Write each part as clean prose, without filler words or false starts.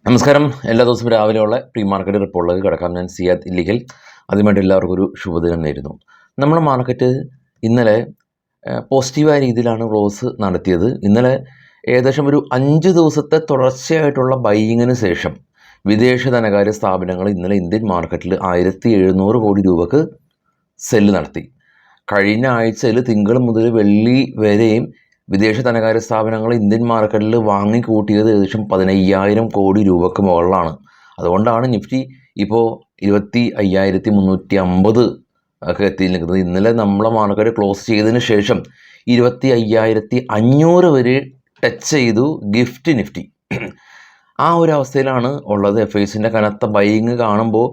നമസ്കാരം. എല്ലാ ദിവസവും രാവിലെയുള്ള പ്രീ മാർക്കറ്റ് റിപ്പോർട്ടിലേക്ക് കിടക്കാം. ഞാൻ സിയാദ് ഇല്ലിക്കൽ. ആദ്യമായിട്ട് എല്ലാവർക്കും ഒരു ശുഭദിനം നേരുന്നു. നമ്മുടെ മാർക്കറ്റ് ഇന്നലെ പോസിറ്റീവായ രീതിയിലാണ് ക്ലോസ് നടത്തിയത്. ഇന്നലെ ഏകദേശം ഒരു 5 ദിവസത്തെ തുടർച്ചയായിട്ടുള്ള ബൈയിങ്ങിന് ശേഷം വിദേശ ധനകാര്യ സ്ഥാപനങ്ങൾ ഇന്നലെ ഇന്ത്യൻ മാർക്കറ്റിൽ 1700 കോടി രൂപക്ക് സെല്ല് നടത്തി. കഴിഞ്ഞ ആഴ്ചയിൽ തിങ്കൾ മുതൽ വെള്ളി വരെയും വിദേശ ധനകാര്യ സ്ഥാപനങ്ങൾ ഇന്ത്യൻ മാർക്കറ്റിൽ വാങ്ങിക്കൂട്ടിയത് ഏകദേശം 15,000 കോടി രൂപക്ക് മുകളിലാണ്. അതുകൊണ്ടാണ് നിഫ്റ്റി ഇപ്പോൾ 25,350 ഒക്കെ എത്തി നിൽക്കുന്നത്. ഇന്നലെ നമ്മളെ മാർക്കറ്റ് ക്ലോസ് ചെയ്തതിന് ശേഷം 25,500 വരെ ടച്ച് ചെയ്തു ഗിഫ്റ്റ് നിഫ്റ്റി. ആ ഒരു അവസ്ഥയിലാണ് ഉള്ളത്. FISന്റെ കനത്ത ബൈയിങ് കാണുമ്പോൾ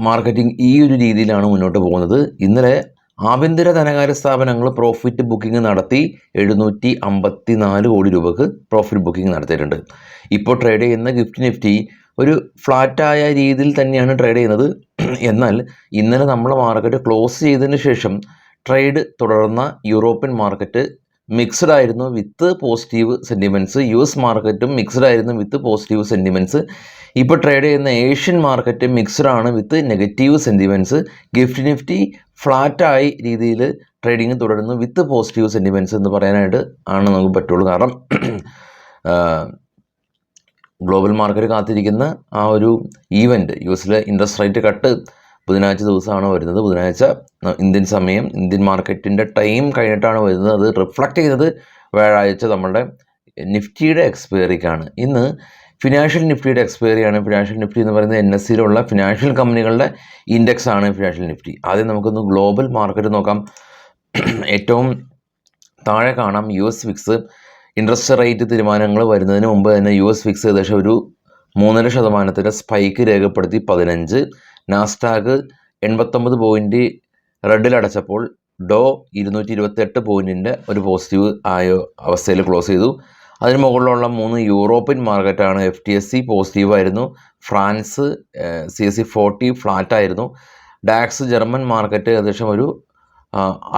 മാർക്കറ്റിംഗ് ഈ ഒരു രീതിയിലാണ് മുന്നോട്ട് പോകുന്നത്. ഇന്നലെ ആഭ്യന്തര ധനകാര്യ സ്ഥാപനങ്ങൾ പ്രോഫിറ്റ് ബുക്കിംഗ് നടത്തി 754 കോടി രൂപക്ക് പ്രോഫിറ്റ് ബുക്കിംഗ് നടത്തിയിട്ടുണ്ട്. ഇപ്പോൾ ട്രേഡ് ചെയ്യുന്ന ഗിഫ്റ്റ് നിഫ്റ്റി ഒരു ഫ്ലാറ്റായ രീതിയിൽ തന്നെയാണ് ട്രേഡ് ചെയ്യുന്നത്. എന്നാൽ ഇന്നലെ നമ്മളെ മാർക്കറ്റ് ക്ലോസ് ചെയ്തതിന് ശേഷം ട്രേഡ് തുടർന്ന യൂറോപ്യൻ മാർക്കറ്റ് മിക്സ്ഡ് ആയിരുന്നു വിത്ത് പോസിറ്റീവ് സെൻറ്റിമെൻറ്റ്സ്. US മാർക്കറ്റും മിക്സ്ഡ് ആയിരുന്നു വിത്ത് പോസിറ്റീവ് സെൻറ്റിമെൻറ്റ്സ്. ഇപ്പോൾ ട്രേഡ് ചെയ്യുന്ന ഏഷ്യൻ മാർക്കറ്റ് മിക്സ്ഡ് ആണ് with negative sentiments. Gift Nifty ഫ്ലാറ്റായി രീതിയിൽ ട്രേഡിങ് തുടരുന്നു വിത്ത് പോസിറ്റീവ് സെൻറ്റിമെൻറ്റ്സ് എന്ന് പറയാനായിട്ട് ആണ് നമുക്ക് പറ്റുള്ളൂ. കാരണം ഗ്ലോബൽ മാർക്കറ്റ് കാത്തിരിക്കുന്ന ആ ഒരു event, US interest rate cut ബുധനാഴ്ച ദിവസമാണ് വരുന്നത്. ബുധനാഴ്ച ഇന്ത്യൻ സമയം, ഇന്ത്യൻ മാർക്കറ്റിൻ്റെ ടൈം കഴിഞ്ഞിട്ടാണ് വരുന്നത്. അത് റിഫ്ലക്റ്റ് ചെയ്യുന്നത് വ്യാഴാഴ്ച നമ്മളുടെ നിഫ്റ്റിയുടെ എക്സ്പയറിക്കാണ്. ഇന്ന് ഫിനാൻഷ്യൽ നിഫ്റ്റിയുടെ എക്സ്പയറിയാണ്. ഫിനാൻഷ്യൽ നിഫ്റ്റി എന്ന് പറയുന്നത് NSEയിലുള്ള ഫിനാൻഷ്യൽ കമ്പനികളുടെ ഇൻഡെക്സ് ആണ് ഫിനാൻഷ്യൽ നിഫ്റ്റി. ആദ്യം നമുക്കൊന്ന് ഗ്ലോബൽ മാർക്കറ്റ് നോക്കാം. ഏറ്റവും താഴെ കാണാം US വിക്സ്. ഇൻട്രസ്റ്റ് റേറ്റ് തീരുമാനങ്ങൾ വരുന്നതിന് മുമ്പ് തന്നെ US വിക്സ് ഏകദേശം ഒരു 3.5% സ്പൈക്ക് രേഖപ്പെടുത്തി 15. നാസ്ഡാക്ക് 89 പോയിൻറ്റ് റെഡിലടച്ചപ്പോൾ ഡോ 228 പോയിൻറ്റിൻ്റെ ഒരു പോസിറ്റീവ് ആയ അവസ്ഥയിൽ ക്ലോസ് ചെയ്തു. അതിന് മുകളിലുള്ള 3 യൂറോപ്യൻ മാർക്കറ്റാണ്. FTSE പോസിറ്റീവായിരുന്നു. ഫ്രാൻസ് CAC 40 ഫ്ലാറ്റായിരുന്നു. ഡാക്സ് ജർമ്മൻ മാർക്കറ്റ് ഏകദേശം ഒരു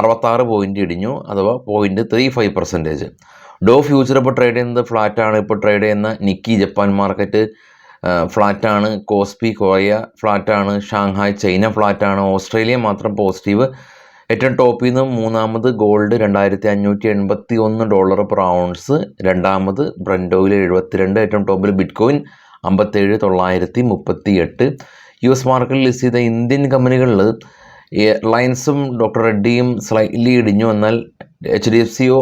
66 പോയിൻറ്റ് ഇടിഞ്ഞു, അഥവാ 0.35%. ഡോ ഫ്യൂച്ചർ ഇപ്പോൾ ട്രേഡ് ചെയ്യുന്നത് ഫ്ലാറ്റാണ്. ഇപ്പോൾ ട്രേഡ് ചെയ്യുന്ന നിക്കി ജപ്പാൻ മാർക്കറ്റ് ഫ്ലാറ്റാണ്. കോസ്പി കൊറിയ ഫ്ലാറ്റാണ്. ഷാങ്ഹായ് ചൈന ഫ്ലാറ്റാണ്. ഓസ്ട്രേലിയ മാത്രം പോസിറ്റീവ്. ഏറ്റവും ടോപ്പിൽ നിന്ന് മൂന്നാമത് ഗോൾഡ് $2,581 പെർ ഔൺസ്. രണ്ടാമത് ബ്രന്റ് ഓയിൽ 72. ഏറ്റവും ടോപ്പിൽ ബിറ്റ്കോയിൻ 57,938. US മാർക്കറ്റിൽ ലിസ്റ്റ് ചെയ്ത ഇന്ത്യൻ കമ്പനികളിൽ എയർലൈൻസും ഡോക്ടർ റെഡ്ഡിയും സ്ലൈറ്റ്ലി ഇടിഞ്ഞു. എന്നാൽ HDFCയോ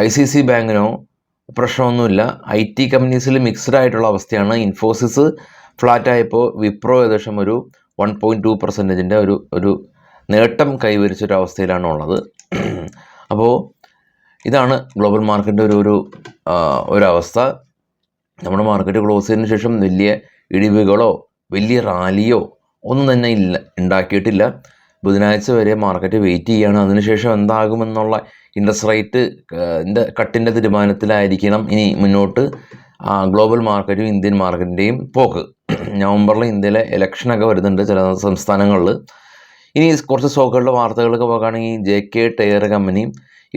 ICICI ബാങ്കിനോ പ്രശ്നമൊന്നുമില്ല. IT കമ്പനീസിൽ മിക്സ്ഡ് ആയിട്ടുള്ള അവസ്ഥയാണ്. ഇൻഫോസിസ് ഫ്ലാറ്റായപ്പോൾ വിപ്രോ ഏകദേശം ഒരു 1.2%-ൻ്റെ ഒരു നേട്ടം കൈവരിച്ചൊരവസ്ഥയിലാണ് ഉള്ളത്. അപ്പോൾ ഇതാണ് ഗ്ലോബൽ മാർക്കറ്റിൻ്റെ ഒരവസ്ഥ. നമ്മുടെ മാർക്കറ്റ് ക്ലോസ് ചെയ്തതിന് ശേഷം വലിയ ഇടിവുകളോ വലിയ റാലിയോ ഒന്നും തന്നെ ഉണ്ടാക്കിയിട്ടില്ല. ബുധനാഴ്ച വരെ മാർക്കറ്റ് വെയിറ്റ് ചെയ്യുകയാണ്. അതിനുശേഷം എന്താകുമെന്നുള്ള ഇൻട്രസ്റ്റ് റേറ്റ് കട്ടിൻ്റെ തീരുമാനത്തിലായിരിക്കണം ഇനി മുന്നോട്ട് ഗ്ലോബൽ മാർക്കറ്റും ഇന്ത്യൻ മാർക്കറ്റിൻ്റെയും പോക്ക്. നവംബറിൽ ഇന്ത്യയിലെ ഇലക്ഷനൊക്കെ വരുന്നുണ്ട് ചില സംസ്ഥാനങ്ങളിൽ. ഇനി കുറച്ച് സ്റ്റോക്കുകളുടെ വാർത്തകളൊക്കെ നോക്കുകയാണെങ്കിൽ JK ടയർ കമ്പനി,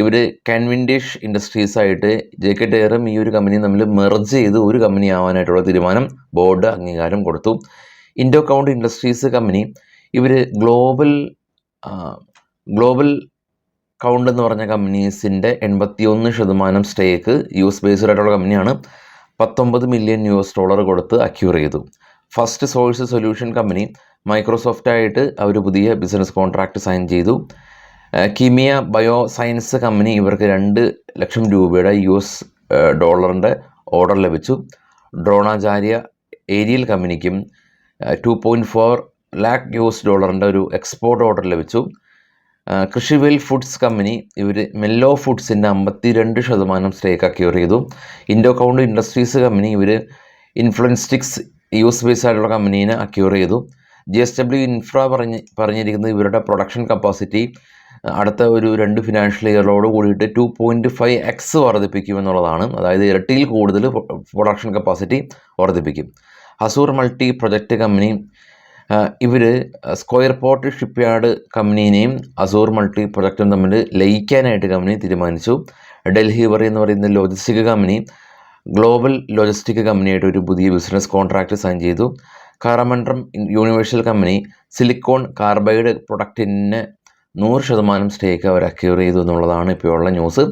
ഇവർ കാൻവിൻഡിഷ് ഇൻഡസ്ട്രീസായിട്ട് JK ടയറും ഈ ഒരു കമ്പനിയും തമ്മിൽ മെർജ് ചെയ്ത് ഒരു കമ്പനി ആവാനായിട്ടുള്ള തീരുമാനം ബോർഡ് അംഗീകാരം കൊടുത്തു. ഇൻഡോകൗണ്ട് ഇൻഡസ്ട്രീസ് കമ്പനി, ഇവർ ഗ്ലോബൽ കൗണ്ട് എന്ന് പറഞ്ഞ കമ്പനീസിൻ്റെ 81% സ്റ്റേക്ക് US ബേസ്ഡ് ആയിട്ടുള്ള കമ്പനിയാണ്. $19 മില്യൺ കൊടുത്ത് അക്യൂർ ചെയ്തു. ഫസ്റ്റ് സോഴ്സ് സൊല്യൂഷൻ കമ്പനി മൈക്രോസോഫ്റ്റായിട്ട് അവർ പുതിയ ബിസിനസ് കോൺട്രാക്റ്റ് സൈൻ ചെയ്തു. കിമിയ ബയോ സയൻസ് കമ്പനി, ഇവർക്ക് 2 ലക്ഷം രൂപയുടെ US ഡോളറിൻ്റെ ഓർഡർ ലഭിച്ചു. ഡ്രോണാചാര്യ ഏരിയൽ കമ്പനിക്കും 2.4 ലാക്ക് $, ഒരു എക്സ്പോർട്ട് ഓർഡർ ലഭിച്ചു. കൃഷിവേൽ ഫുഡ്സ് കമ്പനി, ഇവർ മെല്ലോ ഫുഡ്സിൻ്റെ 52% സ്റ്റേക്ക് അക്യൂർ ചെയ്തു. ഇൻഡോകൗണ്ട് ഇൻഡസ്ട്രീസ് കമ്പനി, ഇവർ ഇൻഫ്ലുവൻസ്റ്റിക്സ് US ബേസ്ഡ് ആയിട്ടുള്ള കമ്പനീനെ അക്യൂർ ചെയ്തു. JSW ഇൻഫ്ര പറഞ്ഞിരിക്കുന്നത് ഇവരുടെ പ്രൊഡക്ഷൻ കപ്പാസിറ്റി അടുത്ത ഒരു 2 ഫിനാൻഷ്യൽ ഇയറിലോട് കൂടിയിട്ട് 2.5x വർദ്ധിപ്പിക്കുമെന്നുള്ളതാണ്. അതായത് ഇരട്ടിയിൽ കൂടുതൽ പ്രൊഡക്ഷൻ കപ്പാസിറ്റി വർദ്ധിപ്പിക്കും. അസൂർ മൾട്ടി പ്രൊജക്റ്റ് കമ്പനി, ഇവർ സ്ക്വയർ പോർട്ട് ഷിപ്പ്യാർഡ് കമ്പനീനെയും അസൂർ മൾട്ടി പ്രൊജക്റ്റും തമ്മിൽ ലയിക്കാനായിട്ട് കമ്പനി തീരുമാനിച്ചു. ഡൽഹി വറി എന്ന് പറയുന്ന ലോജിസ്റ്റിക് കമ്പനി ഗ്ലോബൽ ലോജിസ്റ്റിക് കമ്പനിയായിട്ട് ഒരു പുതിയ ബിസിനസ് കോൺട്രാക്റ്റ് സൈൻ ചെയ്തു. Carborundum Universal company silicon carbide പ്രൊഡക്റ്റിന് 100% സ്റ്റേക്ക് അവർ അക്യൂർ ചെയ്തു എന്നുള്ളതാണ് ഇപ്പോഴുള്ള ന്യൂസ്.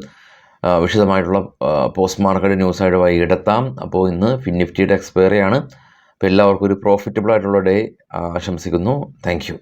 വിശദമായിട്ടുള്ള പോസ്റ്റ് മാർക്കറ്റ് ന്യൂസായിട്ട് വൈകിട്ടെത്താം. അപ്പോൾ ഇന്ന് നിഫ്റ്റിയുടെ എക്സ്പയറി ആണ്. അപ്പോൾ എല്ലാവർക്കും ഒരു പ്രോഫിറ്റബിൾ ആയിട്ടുള്ള ഡേ ആശംസിക്കുന്നു. Thank you.